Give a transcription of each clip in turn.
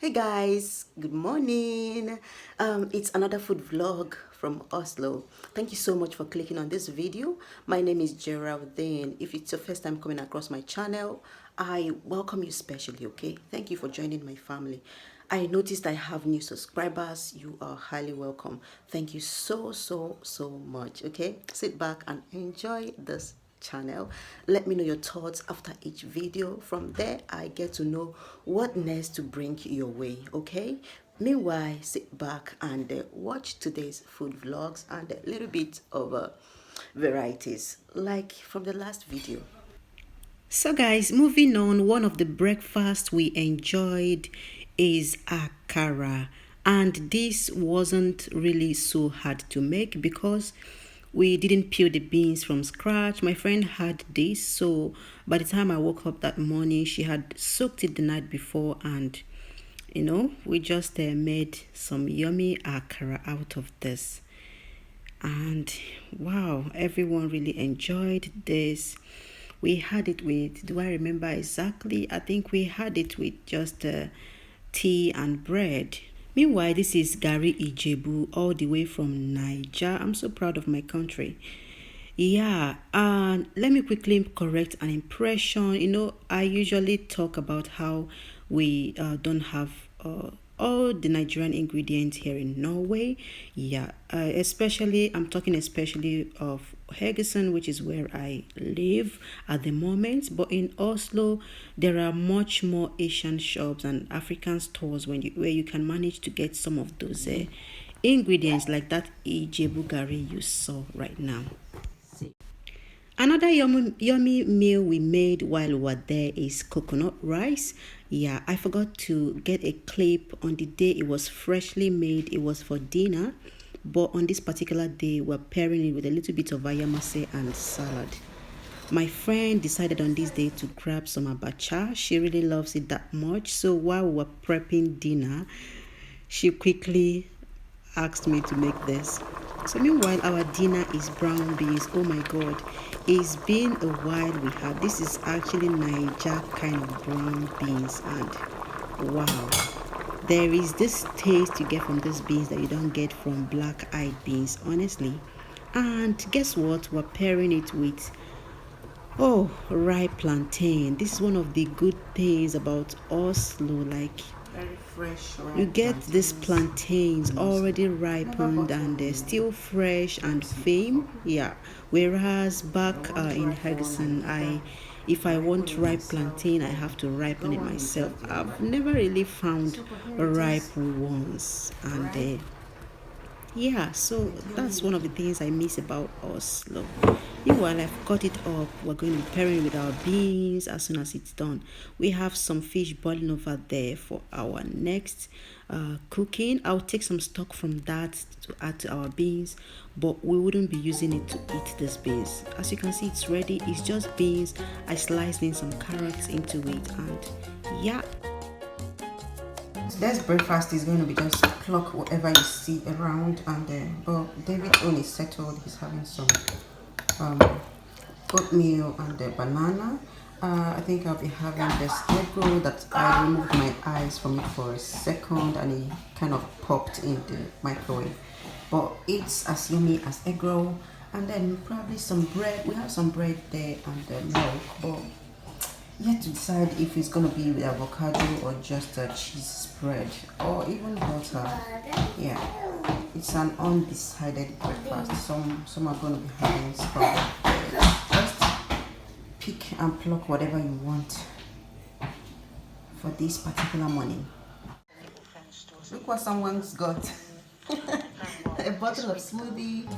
Hey guys, good morning. It's another food vlog from Oslo. Thank you so much for clicking on this video. My name is Geraldine. If it's your first time coming across my channel, I welcome you specially, okay? Thank you for joining my family. I noticed I have new subscribers. You are highly welcome. Thank you so much, okay? Sit back and enjoy this channel. Let me know your thoughts after each video. From there I get to know what next to bring your way, okay? Meanwhile, sit back and watch today's food vlogs and a little bit of varieties like from the last video. So guys, moving on, one of the breakfasts we enjoyed is akara, and this wasn't really so hard to make because we didn't peel the beans from scratch. My friend had this, so by the time I woke up that morning, she had soaked it the night before, and we just made some yummy akara out of this. And wow, everyone really enjoyed this. We had it with, do I remember exactly? I think we had it with just tea and bread. Meanwhile, this is Gary Ijebu, all the way from Niger. I'm so proud of my country. Yeah, and let me quickly correct an impression. I usually talk about how we don't have all the Nigerian ingredients here in Norway. Yeah, I'm talking especially of Haugesund, which is where I live at the moment. But in Oslo, there are much more Asian shops and African stores where you can manage to get some of those ingredients like that Ijebu Gari you saw right now. Another yummy meal we made while we were there is coconut rice. Yeah, I forgot to get a clip on the day it was freshly made. It was for dinner, but on this particular day, we're pairing it with a little bit of ayamase and salad. My friend decided on this day to grab some abacha. She really loves it that much. So while we were prepping dinner, she quickly asked me to make this. So meanwhile, our dinner is brown beans. Oh my god, it's been a while we had. This is actually Niger kind of brown beans, and wow, there is this taste you get from these beans that you don't get from black-eyed beans, honestly. And guess what? We're pairing it with ripe plantain. This is one of the good things about Oslo, like very fresh. you get these plantains already ripened and they're still fresh and firm. Yeah. Whereas back in Haugesund, if I want ripe plantain, I have to ripen it myself. I've never really found ripe ones, and yeah, so that's one of the things I miss about Oslo. Meanwhile, I've cut it up. We're going to be pairing with our beans as soon as it's done. We have some fish boiling over there for our next cooking. I'll take some stock from that to add to our beans, but we wouldn't be using it to eat these beans. As you can see, it's ready. It's just beans. I sliced in some carrots into it, and yeah. Today's breakfast is going to be just pluck whatever you see around, and but David's own is settled. He's having some oatmeal and banana. I think I'll be having this egg roll that I removed my eyes from it for a second and it kind of popped in the microwave. But it's as yummy as egg roll, and then probably some bread. We have some bread there and milk, but yet to decide if it's going to be with avocado or just a cheese spread or even butter. Yeah, it's an undecided breakfast. Some are going to be having scrambled eggs. Just pick and pluck whatever you want for this particular morning. Look what someone's got. A bottle of smoothie.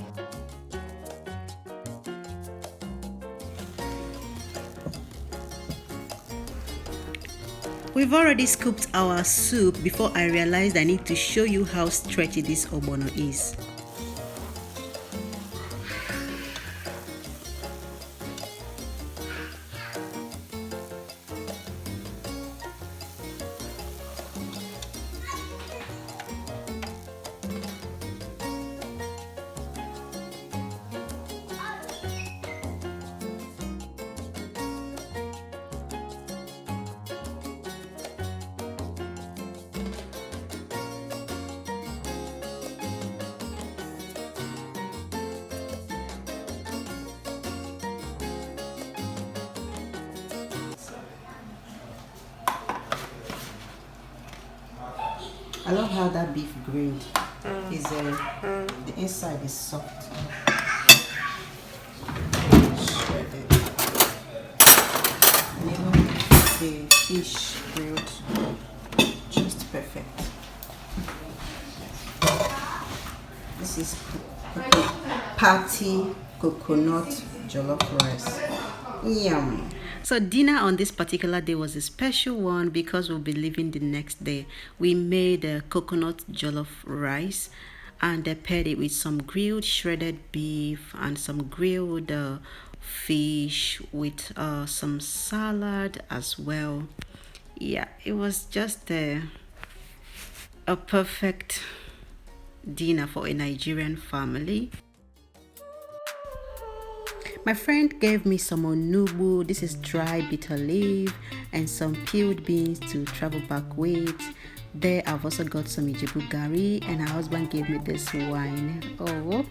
We've already scooped our soup before I realized I need to show you how stretchy this ogbono is. I love how that beef grilled is the inside is soft, shredded, and even the fish grilled just perfect. This is party coconut jollof rice. Yum. So dinner on this particular day was a special one because we'll be leaving the next day. We made a coconut jollof rice and paired it with some grilled shredded beef and some grilled fish with some salad as well. Yeah, it was just a perfect dinner for a Nigerian family. My friend gave me some onugbu, this is dry bitter leaf, and some peeled beans to travel back with. There I've also got some Ijebu gari, and her husband gave me this wine. Oh.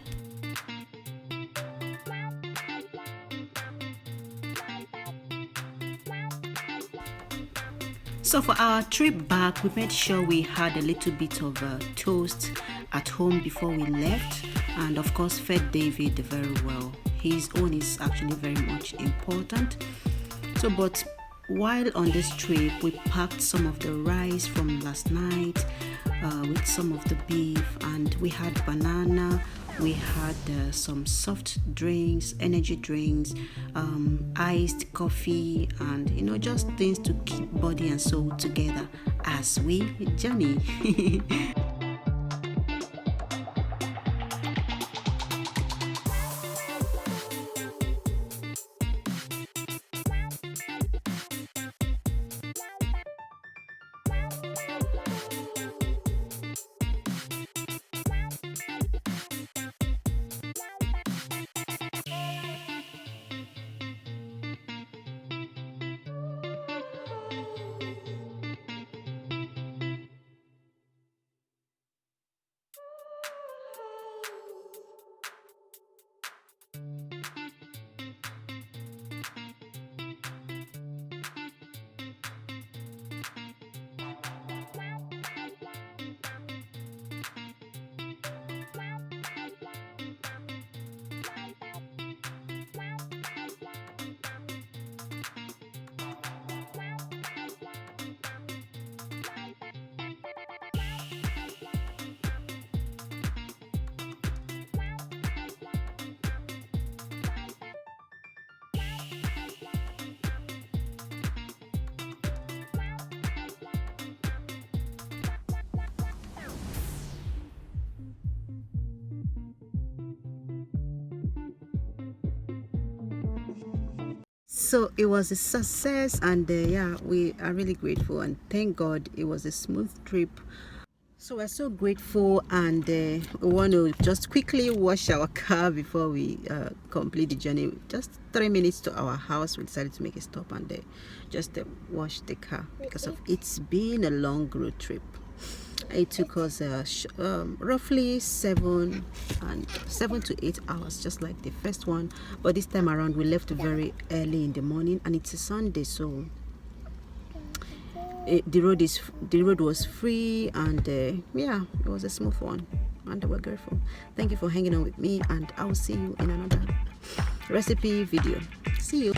So for our trip back, we made sure we had a little bit of toast at home before we left, and of course fed David very well. His own is actually very much important. So but while on this trip, we packed some of the rice from last night with some of the beef, and we had banana, we had some soft drinks, energy drinks, iced coffee, and just things to keep body and soul together as we journey. So it was a success, and yeah, we are really grateful, and thank God it was a smooth trip. So we're so grateful, and we want to just quickly wash our car before we complete the journey. Just 3 minutes to our house, we decided to make a stop and just wash the car because of it's been a long road trip. It took us roughly 7 to 8 hours, just like the first one, but this time around we left very early in the morning, and it's a Sunday, so the road was free, and yeah, it was a smooth one, and we're grateful. Thank you for hanging on with me, and I will see you in another recipe video. See you.